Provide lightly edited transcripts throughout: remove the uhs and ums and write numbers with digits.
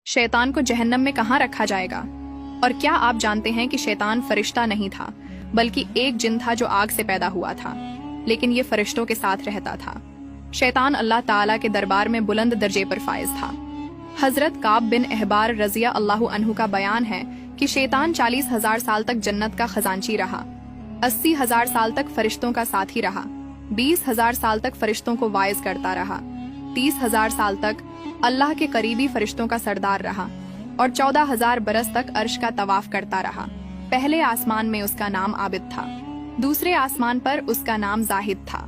शैतान को जहन्नम में कहाँ रखा जाएगा? और क्या आप जानते हैं कि शैतान फरिश्ता नहीं था, बल्कि एक जिन था जो आग से पैदा हुआ था, लेकिन ये फरिश्तों के साथ रहता था। शैतान अल्लाह ताला के दरबार में बुलंद दर्जे पर फाइज था। हजरत काब बिन अहबार रजिया अल्लाहु अन्हु का बयान है कि शैतान 40,000 साल तक जन्नत का खजांची रहा, 80,000 साल तक फरिश्तों का साथी रहा, 20,000 साल तक फरिश्तों को वाइज करता रहा, 30,000 साल तक अल्लाह के करीबी फरिश्तों का सरदार रहा और 14,000 बरस तक अर्श का तवाफ करता रहा। पहले आसमान में उसका नाम आबिद था, दूसरे आसमान पर उसका नाम जाहिद था,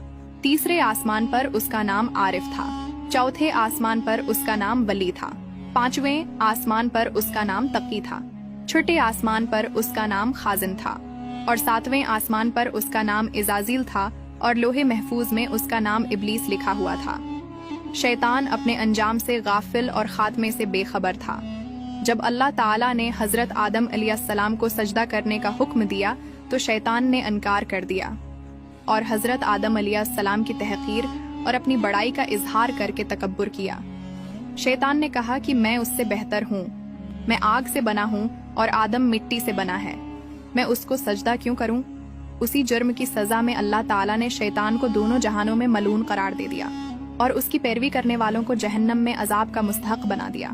तीसरे आसमान पर उसका नाम आरिफ था, चौथे आसमान पर उसका नाम वली था, पांचवें आसमान पर उसका नाम तकी था, छठे आसमान पर उसका नाम खाजिन था और सातवें आसमान पर उसका नाम इजाजिल था और लोहे महफूज में उसका नाम इब्लीस लिखा हुआ था। शैतान अपने अंजाम से गाफिल और खात्मे से बेखबर था। जब अल्लाह ताला ने हजरत आदम अलैहिस्सलाम को सजदा करने का हुक्म दिया तो शैतान ने इनकार कर दिया और हजरत आदम अलैहिस्सलाम की तहकीर और अपनी बड़ाई का इजहार करके तकब्बुर किया। शैतान ने कहा कि मैं उससे बेहतर हूँ, मैं आग से बना हूँ और आदम मिट्टी से बना है, मैं उसको सजदा क्यों करूँ? उसी जुर्म की सजा में अल्लाह ताला ने शैतान को दोनों जहानों में मलून करार दे दिया और उसकी पैरवी करने वालों को जहन्नम में अजाब का मुस्तहक बना दिया।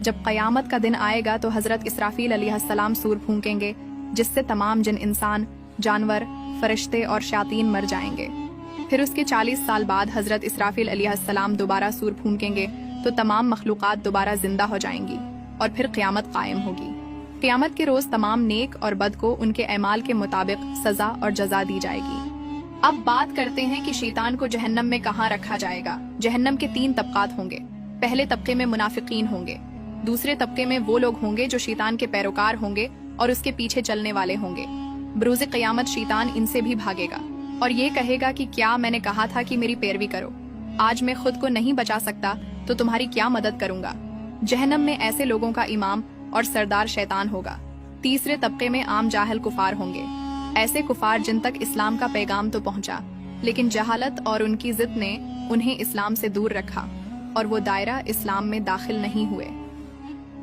जब क़यामत का दिन आएगा तो हजरत इसराफील अलैहिस्सलाम सूर फूंकेंगे, जिससे तमाम जिन इंसान, जानवर, फरिश्ते और शायातीन मर जाएंगे। फिर उसके 40 साल बाद हजरत इसराफील अलैहिस्सलाम दोबारा सूर फूंकेंगे तो तमाम मखलूक़ात दोबारा जिंदा हो जाएंगी और फिर क़यामत कायम होगी। क़यामत के रोज तमाम नेक और बद को उनके अमाल के मुताबिक सजा और जजा दी जाएगी। अब बात करते हैं कि शैतान को जहन्नम में कहाँ रखा जाएगा। जहन्नम के 3 तबकात होंगे। पहले तबके में मुनाफिकीन होंगे, दूसरे तबके में वो लोग होंगे जो शैतान के पैरोकार होंगे और उसके पीछे चलने वाले होंगे। बरूज़ क़यामत शैतान इनसे भी भागेगा और ये कहेगा कि क्या मैंने कहा था कि मेरी पैरवी करो, आज मैं खुद को नहीं बचा सकता तो तुम्हारी क्या मदद करूंगा। जहन्नम में ऐसे लोगों का इमाम और सरदार शैतान होगा। तीसरे तबके में आम जाहिल कुफार होंगे, ऐसे कुफार जिन तक इस्लाम का पैगाम तो पहुंचा, लेकिन जहालत और उनकी जिद ने उन्हें इस्लाम से दूर रखा और वो दायरा इस्लाम में दाखिल नहीं हुए।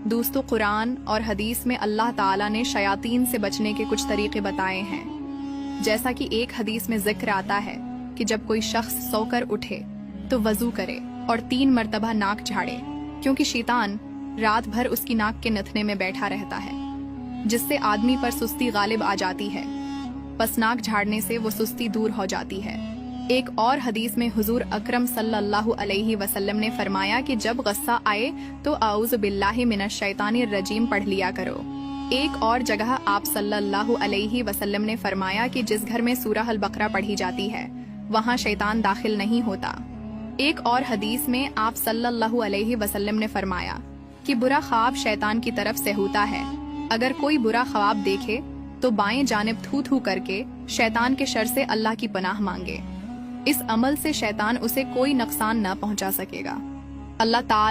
दोस्तों, कुरान और हदीस में अल्लाह ताला ने शयातीन से बचने के कुछ तरीके बताए हैं। जैसा कि एक हदीस में जिक्र आता है कि जब कोई शख्स सोकर उठे तो वजू करे और 3 मरतबा नाक झाड़े, क्योंकि शैतान रात भर उसकी नाक के नथने में बैठा रहता है, जिससे आदमी पर सुस्ती गालिब आ जाती है। बस नाक झाड़ने से वो सुस्ती दूर हो जाती है। एक और हदीस में हुजूर अकरम सल्लल्लाहु अलैहि वसल्लम ने फरमाया कि जब गुस्सा आए तो आऊज़ु बिल्लाहि मिनश शैतानिर रजीम पढ़ लिया करो। एक और जगह आप सल्लल्लाहु अलैहि वसल्लम ने फरमाया कि जिस घर में सूरह अल बकरा पढ़ी जाती है वहाँ शैतान दाखिल नहीं होता। एक और हदीस में आप सल्लल्लाहु अलैहि वसल्लम ने फरमाया कि बुरा ख्वाब शैतान की तरफ से होता है। अगर कोई बुरा ख्वाब देखे तो बाएं जानिब थू थू करके शैतान के शर से अल्लाह की पनाह मांगे। इस अमल से शैतान उसे कोई नुकसान न पहुंचा सकेगा। अल्लाह ताला